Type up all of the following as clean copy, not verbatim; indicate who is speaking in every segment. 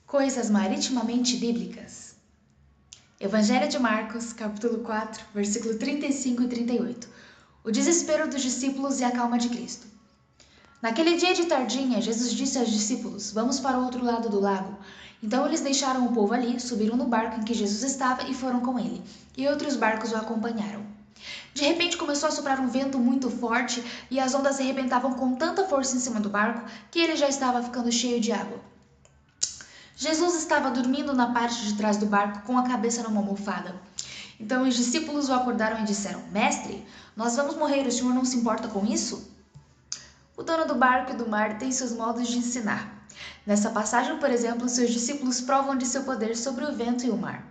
Speaker 1: Coisas maritimamente bíblicas. Evangelho de Marcos, capítulo 4, versículo 35 e 38. O desespero dos discípulos e a calma de Cristo. Naquele dia de tardinha, Jesus disse aos discípulos: "Vamos para o outro lado do lago." Então eles deixaram o povo ali, subiram no barco em que Jesus estava e foram com ele, e outros barcos o acompanharam. De repente começou a soprar um vento muito forte e as ondas se arrebentavam com tanta força em cima do barco que ele já estava ficando cheio de água. Jesus estava dormindo na parte de trás do barco com a cabeça numa almofada. Então os discípulos o acordaram e disseram: "Mestre, nós vamos morrer, o senhor não se importa com isso?" O dono do barco e do mar tem seus modos de ensinar. Nessa passagem, por exemplo, seus discípulos provam de seu poder sobre o vento e o mar.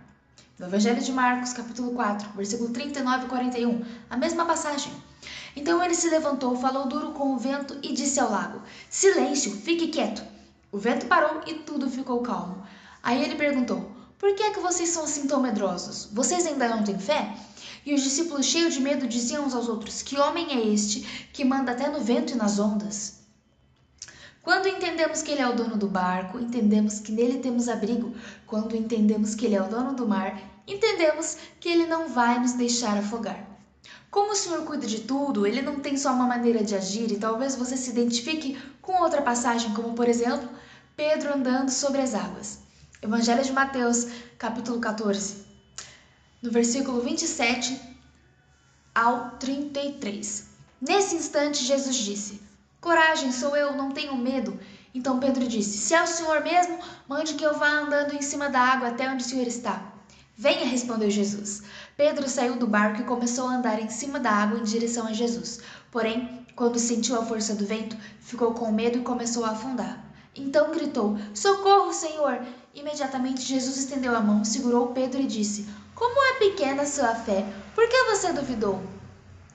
Speaker 1: No Evangelho de Marcos, capítulo 4, versículo 39 e 41, a mesma passagem. Então ele se levantou, falou duro com o vento e disse ao lago: "Silêncio, fique quieto." O vento parou e tudo ficou calmo. Aí ele perguntou: "Por que é que vocês são assim tão medrosos? Vocês ainda não têm fé?" E os discípulos, cheios de medo, diziam uns aos outros: "Que homem é este que manda até no vento e nas ondas?" Quando entendemos que ele é o dono do barco, entendemos que nele temos abrigo. Quando entendemos que ele é o dono do mar, entendemos que ele não vai nos deixar afogar. Como o Senhor cuida de tudo, ele não tem só uma maneira de agir, e talvez você se identifique com outra passagem, como por exemplo, Pedro andando sobre as águas. Evangelho de Mateus, capítulo 14, no versículo 27 ao 33. Nesse instante, Jesus disse: "Coragem, sou eu, não tenho medo." Então Pedro disse: "Se é o Senhor mesmo, mande que eu vá andando em cima da água até onde o Senhor está." "Venha," respondeu Jesus. Pedro saiu do barco e começou a andar em cima da água em direção a Jesus. Porém, quando sentiu a força do vento, ficou com medo e começou a afundar. Então gritou: "Socorro, Senhor!" Imediatamente Jesus estendeu a mão, segurou Pedro e disse: "Como é pequena a sua fé, por que você duvidou?"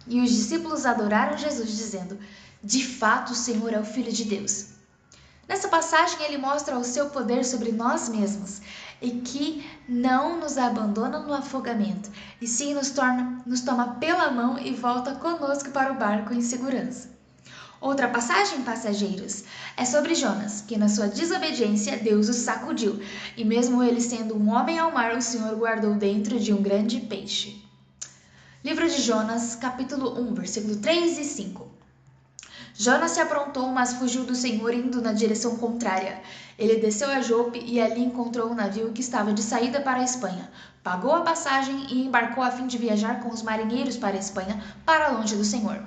Speaker 1: E os discípulos adoraram Jesus, dizendo: "De fato, o Senhor é o Filho de Deus." Nessa passagem, ele mostra o seu poder sobre nós mesmos e que não nos abandona no afogamento, e sim nos toma pela mão e volta conosco para o barco em segurança. Outra passagem, passageiros, é sobre Jonas, que na sua desobediência Deus o sacudiu, e mesmo ele sendo um homem ao mar, o Senhor o guardou dentro de um grande peixe. Livro de Jonas, capítulo 1, versículo 3 e 5. Jonas se aprontou, mas fugiu do Senhor indo na direção contrária. Ele desceu a Jope e ali encontrou um navio que estava de saída para a Espanha. Pagou a passagem e embarcou a fim de viajar com os marinheiros para a Espanha, para longe do Senhor.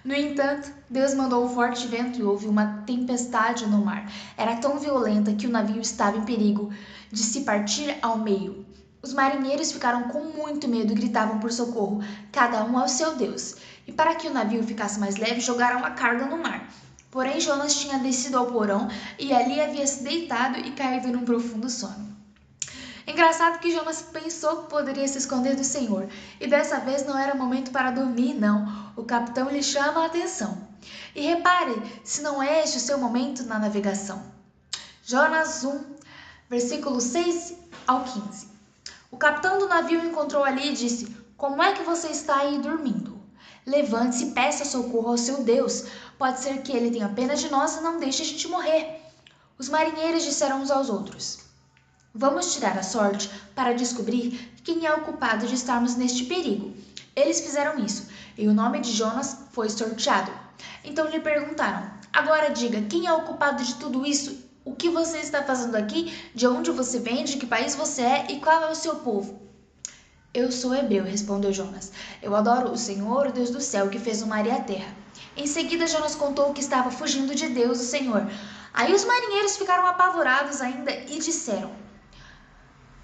Speaker 1: No entanto, Deus mandou um forte vento e houve uma tempestade no mar. Era tão violenta que o navio estava em perigo de se partir ao meio. Os marinheiros ficaram com muito medo e gritavam por socorro, cada um ao seu Deus. E para que o navio ficasse mais leve, jogaram a carga no mar. Porém, Jonas tinha descido ao porão e ali havia se deitado e caído num profundo sono. Engraçado que Jonas pensou que poderia se esconder do Senhor, e dessa vez não era momento para dormir, não. O capitão lhe chama a atenção. E repare se não é este o seu momento na navegação. Jonas 1, versículo 6 ao 15. O capitão do navio o encontrou ali e disse: "Como é que você está aí dormindo? Levante-se e peça socorro ao seu Deus. Pode ser que ele tenha pena de nós e não deixe a gente morrer." Os marinheiros disseram uns aos outros: "Vamos tirar a sorte para descobrir quem é o culpado de estarmos neste perigo." Eles fizeram isso, e o nome de Jonas foi sorteado. Então lhe perguntaram: "Agora diga, quem é o culpado de tudo isso? O que você está fazendo aqui? De onde você vem? De que país você é? E qual é o seu povo?" "Eu sou hebreu," respondeu Jonas. "Eu adoro o Senhor, o Deus do céu, que fez o mar e a terra." Em seguida, Jonas contou que estava fugindo de Deus, o Senhor. Aí os marinheiros ficaram apavorados ainda e disseram: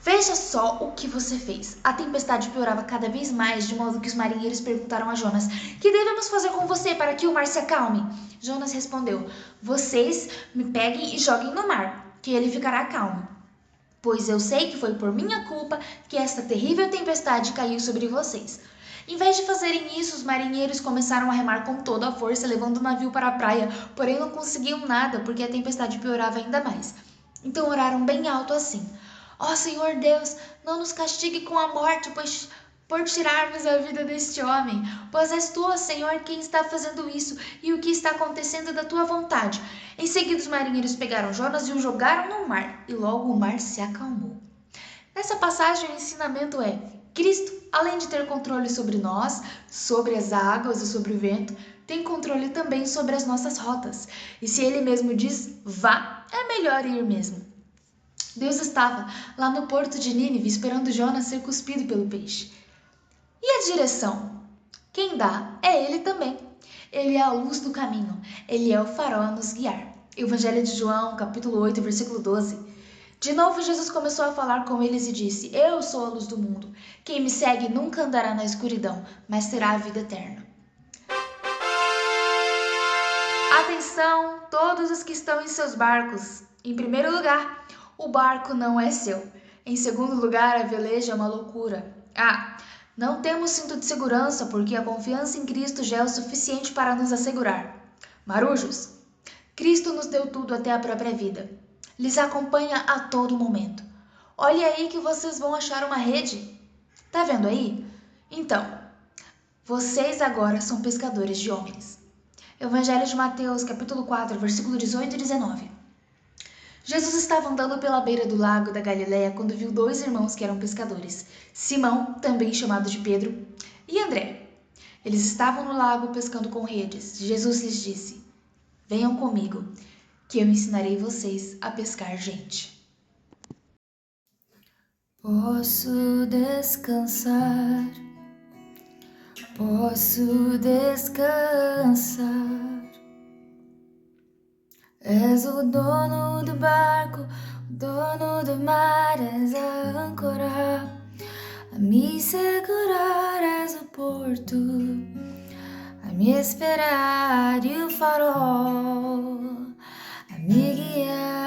Speaker 1: "Veja só o que você fez." A tempestade piorava cada vez mais, de modo que os marinheiros perguntaram a Jonas: "Que devemos fazer com você para que o mar se acalme?" Jonas respondeu: "Vocês me peguem e joguem no mar, que ele ficará calmo. Pois eu sei que foi por minha culpa que esta terrível tempestade caiu sobre vocês." Em vez de fazerem isso, os marinheiros começaram a remar com toda a força, levando o navio para a praia, porém não conseguiam nada, porque a tempestade piorava ainda mais. Então oraram bem alto assim: "Ó Senhor Deus, não nos castigue com a morte, pois por tirarmos a vida deste homem, pois és tu, ó Senhor, quem está fazendo isso e o que está acontecendo da tua vontade. Em seguida, os marinheiros pegaram Jonas e o jogaram no mar, e logo o mar se acalmou. Nessa passagem, o ensinamento é: Cristo, além de ter controle sobre nós, sobre as águas e sobre o vento, tem controle também sobre as nossas rotas. E se ele mesmo diz vá, é melhor ir mesmo. Deus estava lá no porto de Nínive esperando Jonas ser cuspido pelo peixe. E a direção? Quem dá é ele também. Ele é a luz do caminho, ele é o farol a nos guiar. Evangelho de João, capítulo 8, versículo 12. De novo, Jesus começou a falar com eles e disse: Eu sou a luz do mundo. Quem me segue nunca andará na escuridão, mas terá a vida eterna. Atenção, todos os que estão em seus barcos. Em primeiro lugar, o barco não é seu. Em segundo lugar, a veleja é uma loucura. Não temos cinto de segurança porque a confiança em Cristo já é o suficiente para nos assegurar. Marujos, Cristo nos deu tudo até a própria vida. Lhes acompanha a todo momento. Olhe aí que vocês vão achar uma rede. Tá vendo aí? Então, vocês agora são pescadores de homens. Evangelho de Mateus, capítulo 4, versículo 18 e 19. Jesus estava andando pela beira do lago da Galileia quando viu dois irmãos que eram pescadores, Simão, também chamado de Pedro, e André. Eles estavam no lago pescando com redes. Jesus lhes disse: Venham comigo, que eu ensinarei vocês a pescar gente.
Speaker 2: Posso descansar, posso descansar. És o dono do barco, o dono do mar, és a âncora, a me segurar, és o porto, a me esperar e o farol, a me guiar.